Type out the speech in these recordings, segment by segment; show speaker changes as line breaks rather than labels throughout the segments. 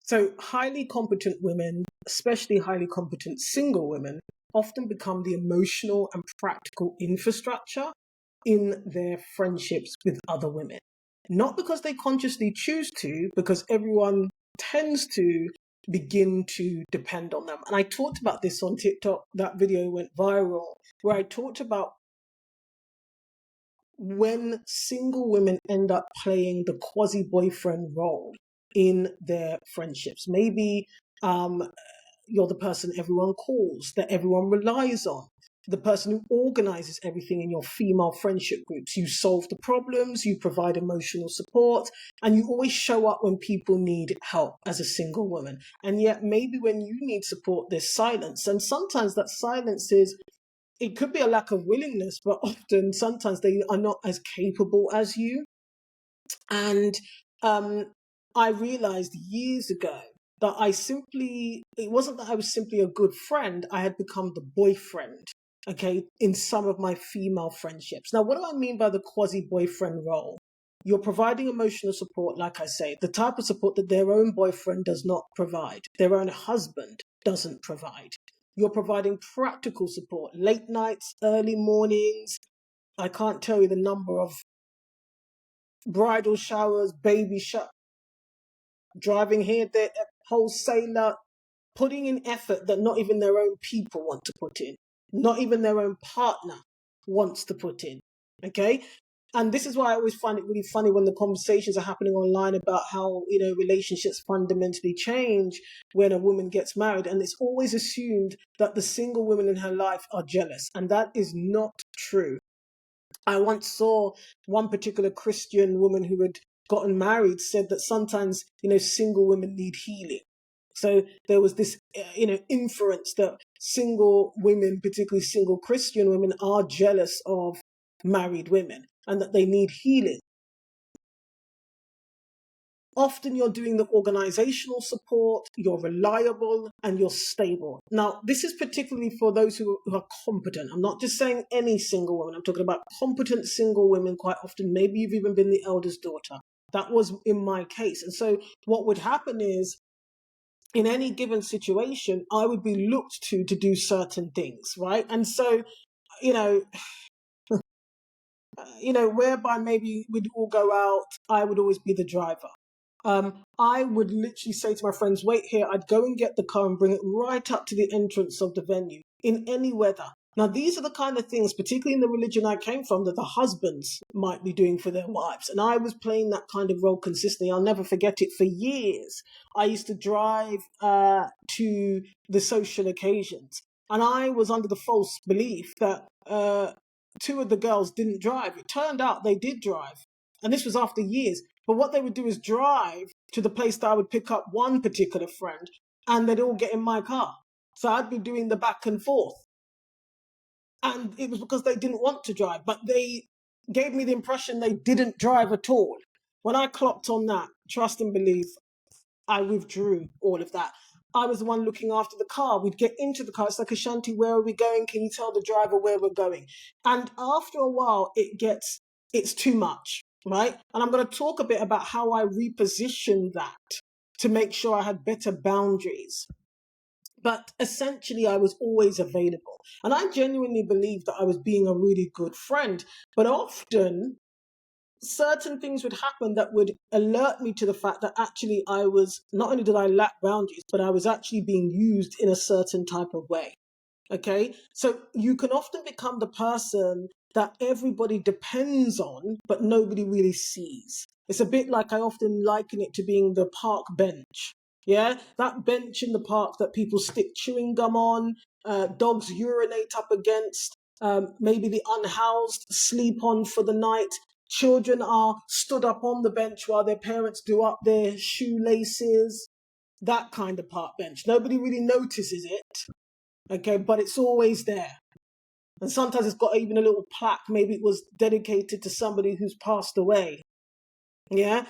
So highly competent women, especially highly competent single women, often become the emotional and practical infrastructure in their friendships with other women. Not because they consciously choose to, because everyone tends to begin to depend on them. And I talked about this on TikTok. That video went viral, where I talked about when single women end up playing the quasi-boyfriend role in their friendships. Maybe you're the person everyone calls, that everyone relies on, the person who organizes everything in your female friendship groups. You solve the problems, you provide emotional support, and you always show up when people need help as a single woman. And yet maybe when you need support, there's silence. And sometimes that silence it could be a lack of willingness, but often sometimes they are not as capable as you. And I realized years ago that it wasn't that I was simply a good friend, I had become the boyfriend, okay, in some of my female friendships. Now, what do I mean by the quasi-boyfriend role? You're providing emotional support, like I say, the type of support that their own boyfriend does not provide, their own husband doesn't provide. You're providing practical support, late nights, early mornings. I can't tell you the number of bridal showers, baby showers, driving here, there, wholesaler, putting in effort that not even their own people want to put in, not even their own partner wants to put in. Okay. And this is why I always find it really funny when the conversations are happening online about how, relationships fundamentally change when a woman gets married. And it's always assumed that the single women in her life are jealous. And that is not true. I once saw one particular Christian woman who had gotten married said that sometimes, single women need healing. So there was this, inference that single women, particularly single Christian women, are jealous of married women and that they need healing. Often you're doing the organizational support, you're reliable, and you're stable. Now, this is particularly for those who are competent. I'm not just saying any single woman. I'm talking about competent single women quite often. Maybe you've even been the eldest daughter. That was in my case. And so what would happen is, in any given situation, I would be looked to do certain things, right? And so, whereby maybe we'd all go out, I would always be the driver. I would literally say to my friends, wait here, I'd go and get the car and bring it right up to the entrance of the venue in any weather. Now, these are the kind of things, particularly in the religion I came from, that the husbands might be doing for their wives. And I was playing that kind of role consistently. I'll never forget it for years. I used to drive to the social occasions. And I was under the false belief that two of the girls didn't drive. It turned out they did drive. And this was after years. But what they would do is drive to the place that I would pick up one particular friend, and they'd all get in my car. So I'd be doing the back and forth. And it was because they didn't want to drive, but they gave me the impression they didn't drive at all. When I clocked on that, trust and believe, I withdrew all of that. I was the one looking after the car. We'd get into the car. It's like, Ashanti, where are we going? Can you tell the driver where we're going? And after a while, it's too much, right? And I'm going to talk a bit about how I repositioned that to make sure I had better boundaries. But essentially, I was always available. And I genuinely believed that I was being a really good friend. But often, certain things would happen that would alert me to the fact that actually not only did I lack boundaries, but I was actually being used in a certain type of way. Okay. So you can often become the person that everybody depends on, but nobody really sees. It's a bit like, I often liken it to being the park bench. Yeah. That bench in the park that people stick chewing gum on, dogs urinate up against, maybe the unhoused sleep on for the night. Children are stood up on the bench while their parents do up their shoelaces. That kind of park bench. Nobody really notices it. Okay, but it's always there. And sometimes it's got even a little plaque. Maybe it was dedicated to somebody who's passed away. Yeah.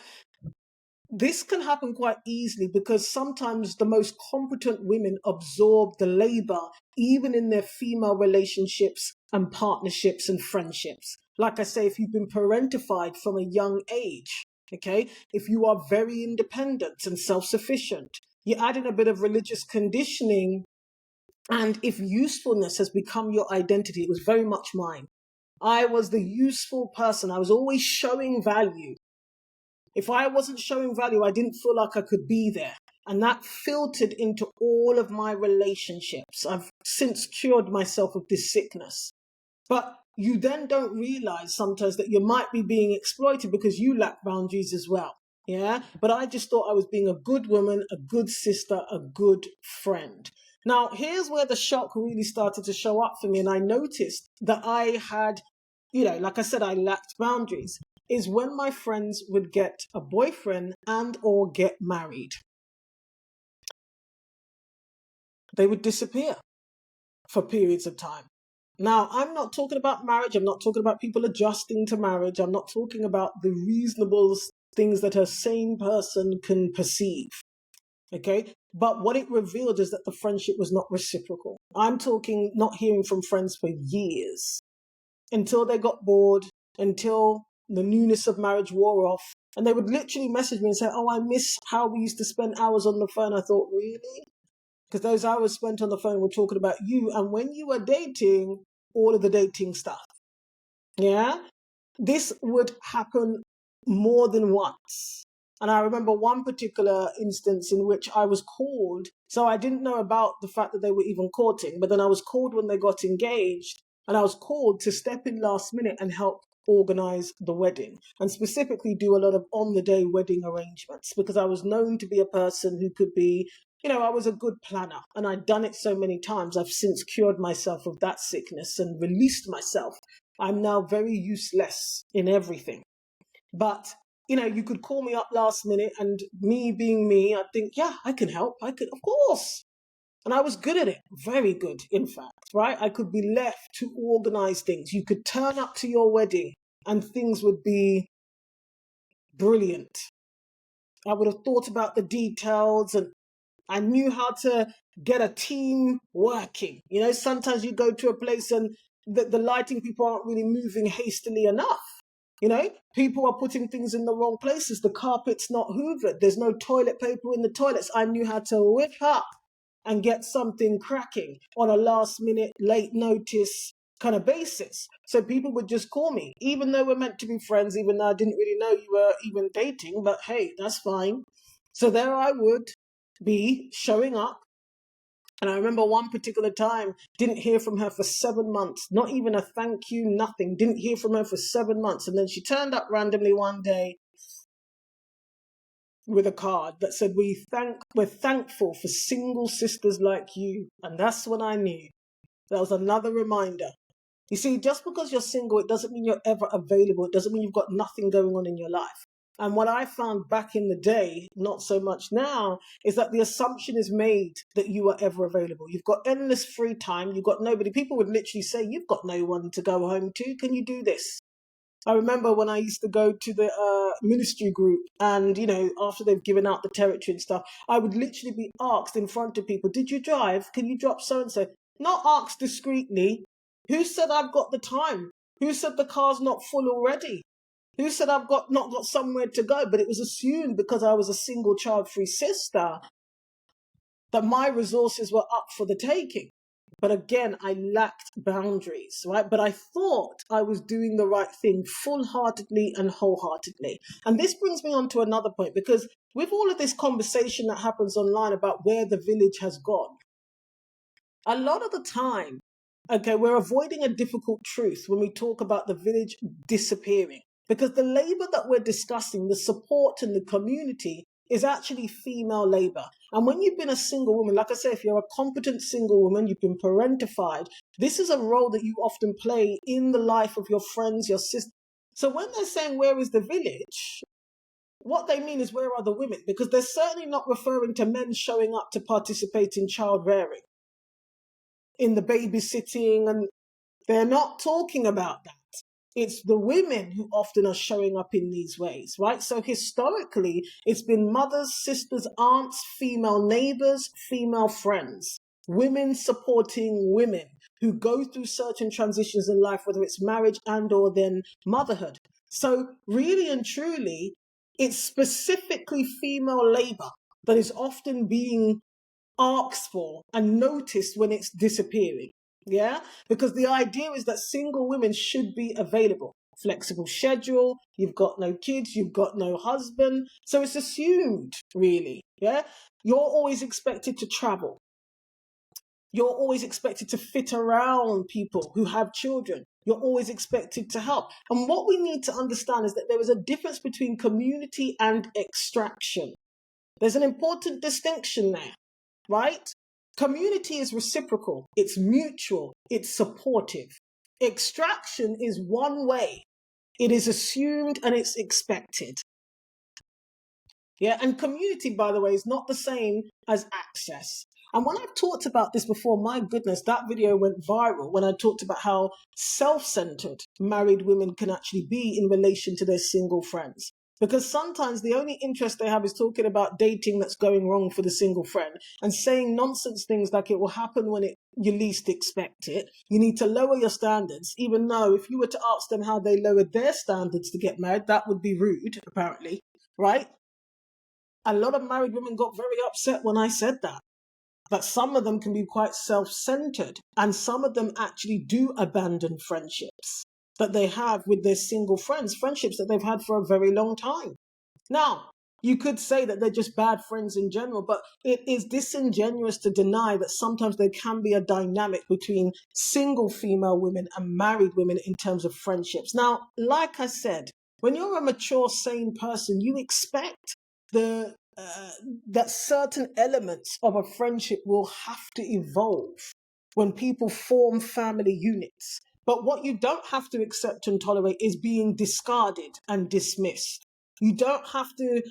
This can happen quite easily because sometimes the most competent women absorb the labor, even in their female relationships and partnerships and friendships. Like I say, if you've been parentified from a young age, Okay. If you are very independent and self-sufficient, you add in a bit of religious conditioning. And if usefulness has become your identity, it was very much mine. I was the useful person. I was always showing value. If I wasn't showing value, I didn't feel like I could be there. And that filtered into all of my relationships. I've since cured myself of this sickness. But you then don't realize sometimes that you might be being exploited because you lack boundaries as well. Yeah. But I just thought I was being a good woman, a good sister, a good friend. Now, here's where the shock really started to show up for me. And I noticed that I had, like I said, I lacked boundaries, is when my friends would get a boyfriend and or get married. They would disappear for periods of time. Now, I'm not talking about marriage. I'm not talking about people adjusting to marriage. I'm not talking about the reasonable things that a sane person can perceive. Okay. But what it revealed is that the friendship was not reciprocal. I'm talking not hearing from friends for years until they got bored, until the newness of marriage wore off. And they would literally message me and say, oh, I miss how we used to spend hours on the phone. I thought, really? Because those hours spent on the phone were talking about you. And when you were dating, all of the dating stuff. Yeah. This would happen more than once. And I remember one particular instance in which I was called. So I didn't know about the fact that they were even courting, but then I was called when they got engaged, and I was called to step in last minute and help organize the wedding, and specifically do a lot of on the day wedding arrangements, because I was known to be a person who could be, I was a good planner, and I'd done it so many times. I've since cured myself of that sickness and released myself. I'm now very useless in everything. But, you could call me up last minute, and me being me, I'd think, yeah, I can help. I could, of course. And I was good at it. Very good, in fact, right? I could be left to organize things. You could turn up to your wedding and things would be brilliant. I would have thought about the details, and I knew how to get a team working. Sometimes you go to a place and the lighting people aren't really moving hastily enough. People are putting things in the wrong places. The carpet's not hoovered. There's no toilet paper in the toilets. I knew how to whip up and get something cracking on a last minute, late notice kind of basis. So people would just call me, even though we're meant to be friends, even though I didn't really know you were even dating, but hey, that's fine. So there I would be showing up. And I remember one particular time, didn't hear from her for 7 months, not even a thank you, nothing. Didn't hear from her for 7 months. And then she turned up randomly one day with a card that said, we're thankful for single sisters like you. And that's when I knew. That was another reminder. You see, just because you're single, it doesn't mean you're ever available. It doesn't mean you've got nothing going on in your life. And what I found back in the day, not so much now, is that the assumption is made that you are ever available. You've got endless free time. You've got nobody. People would literally say, you've got no one to go home to. Can you do this? I remember when I used to go to the ministry group, and, after they've given out the territory and stuff, I would literally be asked in front of people, did you drive? Can you drop so-and-so? Not asked discreetly. Who said I've got the time? Who said the car's not full already? Who said I've not got somewhere to go? But it was assumed, because I was a single child-free sister, that my resources were up for the taking. But again, I lacked boundaries, right? But I thought I was doing the right thing full-heartedly and wholeheartedly. And this brings me on to another point, because with all of this conversation that happens online about where the village has gone, a lot of the time, okay, we're avoiding a difficult truth when we talk about the village disappearing, because the labor that we're discussing, the support in the community, is actually female labor. And when you've been a single woman, like I say, if you're a competent single woman, you've been parentified, this is a role that you often play in the life of your friends, your sisters. So when they're saying, where is the village? What they mean is, where are the women? Because they're certainly not referring to men showing up to participate in child rearing, in the babysitting, and they're not talking about that. It's the women who often are showing up in these ways, right? So historically, it's been mothers, sisters, aunts, female neighbors, female friends, women supporting women who go through certain transitions in life, whether it's marriage and or then motherhood. So really and truly, It's specifically female labor that is often being asked for and noticed when it's disappearing. Yeah, because the idea is that single women should be available. Flexible schedule, you've got no kids, you've got no husband. So it's assumed, really. Yeah, you're always expected to travel. You're always expected to fit around people who have children. You're always expected to help. And what we need to understand is that there is a difference between community and extraction. There's an important distinction there, right? Community is reciprocal, it's mutual, it's supportive. Extraction is one way, it is assumed and it's expected. Yeah, and community, by the way, is not the same as access. And when I've talked about this before, my goodness, that video went viral when I talked about how self-centered married women can actually be in relation to their single friends. Because sometimes the only interest they have is talking about dating that's going wrong for the single friend and saying nonsense things like it will happen when you least expect it. You need to lower your standards, even though if you were to ask them how they lowered their standards to get married, that would be rude, apparently, right? A lot of married women got very upset when I said that. That some of them can be quite self-centered and some of them actually do abandon friendships that they have with their single friends, friendships that they've had for a very long time. Now, you could say that they're just bad friends in general, but it is disingenuous to deny that sometimes there can be a dynamic between single female women and married women in terms of friendships. Now, like I said, when you're a mature, sane person, you expect the that certain elements of a friendship will have to evolve when people form family units. But what you don't have to accept and tolerate is being discarded and dismissed. You don't have to,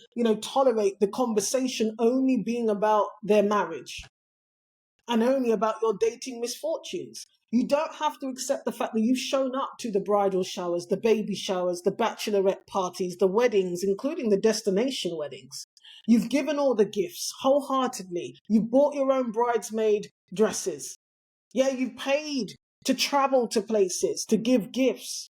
tolerate the conversation only being about their marriage and only about your dating misfortunes. You don't have to accept the fact that you've shown up to the bridal showers, the baby showers, the bachelorette parties, the weddings, including the destination weddings. You've given all the gifts wholeheartedly. You've bought your own bridesmaid dresses. Yeah, you've paid to travel to places, to give gifts.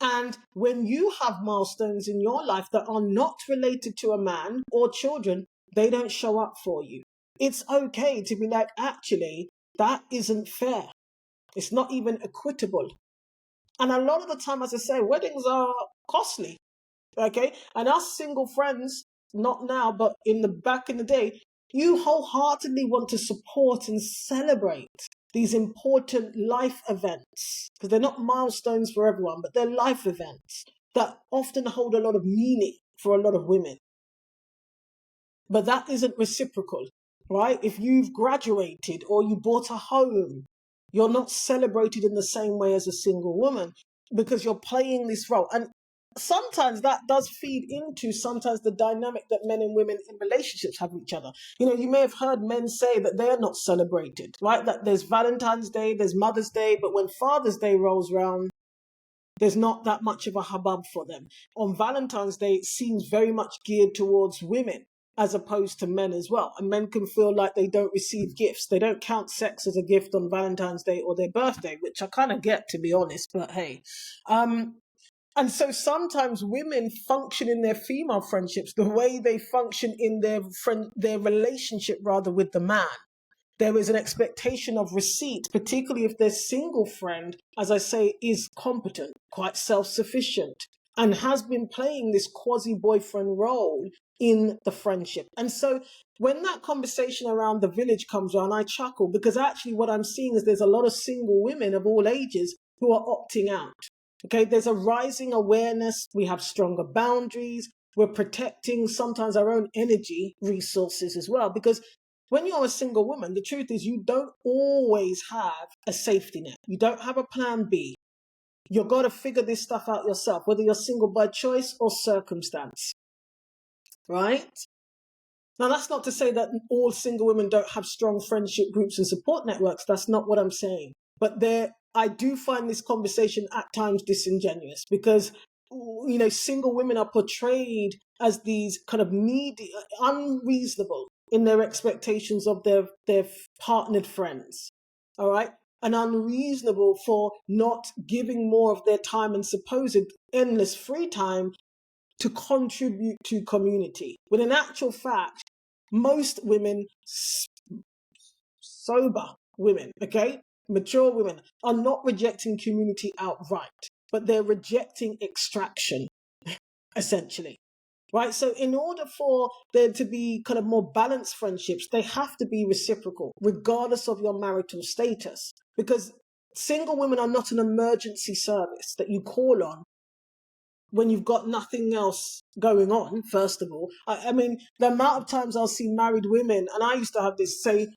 And when you have milestones in your life that are not related to a man or children, they don't show up for you. It's okay to be like, actually, that isn't fair. It's not even equitable. And a lot of the time, as I say, weddings are costly. Okay. And us single friends, not now, but back in the day, you wholeheartedly want to support and celebrate these important life events, because they're not milestones for everyone, but they're life events that often hold a lot of meaning for a lot of women. But that isn't reciprocal, right? If you've graduated or you bought a home, you're not celebrated in the same way as a single woman because you're playing this role. And sometimes that does feed into sometimes the dynamic that men and women in relationships have with each other. You may have heard men say that they're not celebrated, right? That there's Valentine's Day, there's Mother's Day, but when Father's Day rolls around, there's not that much of a hubbub for them. On Valentine's Day, it seems very much geared towards women as opposed to men as well. And men can feel like they don't receive gifts. They don't count sex as a gift on Valentine's Day or their birthday, which I kind of get, to be honest, but hey. And so sometimes women function in their female friendships the way they function in their relationship rather with the man. There is an expectation of receipt, particularly if their single friend, as I say, is competent, quite self-sufficient, and has been playing this quasi-boyfriend role in the friendship. And so when that conversation around the village comes around, I chuckle, because actually what I'm seeing is there's a lot of single women of all ages who are opting out. Okay, there's a rising awareness. We have stronger boundaries. We're protecting sometimes our own energy resources as well, because when you're a single woman, the truth is you don't always have a safety net. You don't have a plan B. You've got to figure this stuff out yourself, whether you're single by choice or circumstance, right? Now, that's not to say that all single women don't have strong friendship groups and support networks. That's not what I'm saying. But I do find this conversation at times disingenuous because, single women are portrayed as these kind of needy, unreasonable in their expectations of their partnered friends, all right? And unreasonable for not giving more of their time and supposed endless free time to contribute to community. When in actual fact, most women, sober women, okay, mature women, are not rejecting community outright, but they're rejecting extraction, essentially. Right? So in order for there to be kind of more balanced friendships, they have to be reciprocal, regardless of your marital status. Because single women are not an emergency service that you call on when you've got nothing else going on, first of all. I mean, the amount of times I'll see married women, and I used to have this say,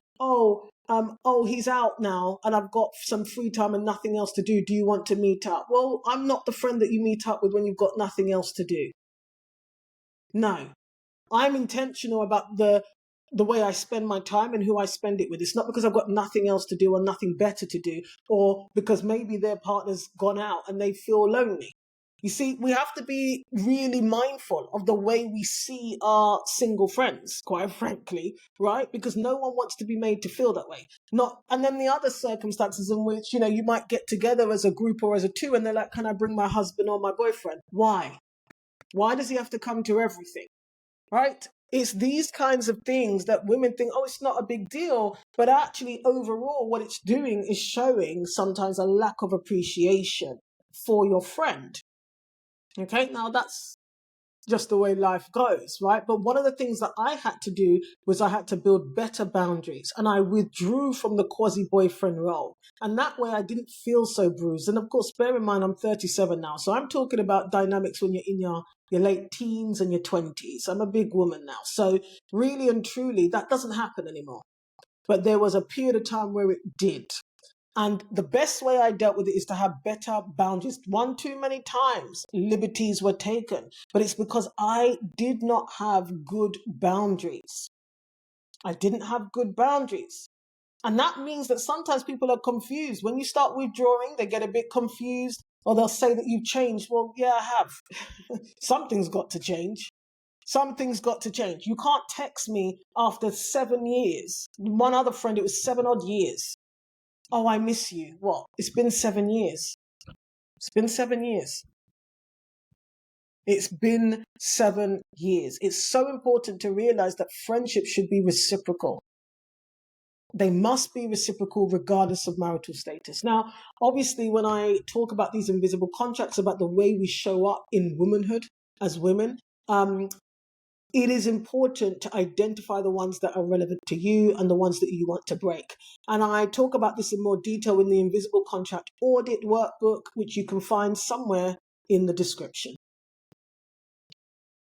he's out now and I've got some free time and nothing else to do. Do you want to meet up? Well, I'm not the friend that you meet up with when you've got nothing else to do. No, I'm intentional about the way I spend my time and who I spend it with. It's not because I've got nothing else to do or nothing better to do, or because maybe their partner's gone out and they feel lonely. You see, we have to be really mindful of the way we see our single friends, quite frankly, right? Because no one wants to be made to feel that way. And then the other circumstances in which, you might get together as a group or as a two and they're like, can I bring my husband or my boyfriend? Why? Why does he have to come to everything? Right? It's these kinds of things that women think, oh, it's not a big deal. But actually, overall, what it's doing is showing sometimes a lack of appreciation for your friend. Okay, now that's just the way life goes, right? But one of the things that I had to do was I had to build better boundaries, and I withdrew from the quasi-boyfriend role. And that way I didn't feel so bruised. And of course, bear in mind, I'm 37 now. So I'm talking about dynamics when you're in your late teens and your 20s. I'm a big woman now. So really and truly, that doesn't happen anymore. But there was a period of time where it did. And the best way I dealt with it is to have better boundaries. One too many times, liberties were taken. But it's because I did not have good boundaries. I didn't have good boundaries. And that means that sometimes people are confused. When you start withdrawing, they get a bit confused, or they'll say that you've changed. Well, yeah, I have. Something's got to change. Something's got to change. You can't text me after 7 years. One other friend, it was 7 odd years. Oh, I miss you. What? It's been 7 years. It's been 7 years. It's been 7 years. It's so important to realize that friendships should be reciprocal. They must be reciprocal regardless of marital status. Now, obviously, when I talk about these invisible contracts, about the way we show up in womanhood as women, it is important to identify the ones that are relevant to you and the ones that you want to break. And I talk about this in more detail in the Invisible Contract Audit Workbook, which you can find somewhere in the description.